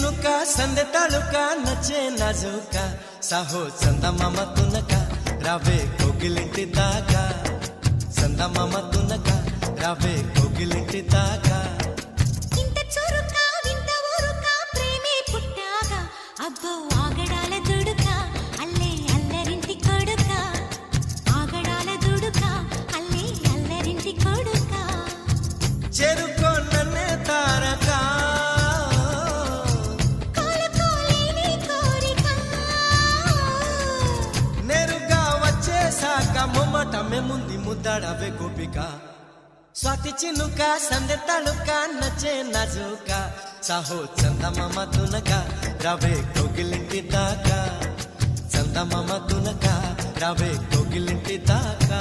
చినుక సందె తళుక నచ్చే నాజుక సాహో చందమామ తునక రావే కోగిలింటి దాకా చందమామ తునక రావే కోగిలింటి దాకా ఇంత చురుక వింత ఊరుక ప్రేమే పుట్టాక అబ్బో ఆగడాల దుడుక అల్లే అల్లరింటి కొడుక ఆగడాల దుడుక అల్లే అల్లరింటి కొడుక చెరుకో నన్నే తారక కోలుకోలేని కోరిక నేరుగా వచ్చేసాక మొమ్మటమే ముందు ముద్దాడవే గోపిక స్వాతి చినుక సందె తళుక నచ్చే నాజుక సాహో చందమామ తునక రావే కోగిలింటి దాకా చందమామ తునక రావే కోగిలింటి దాకా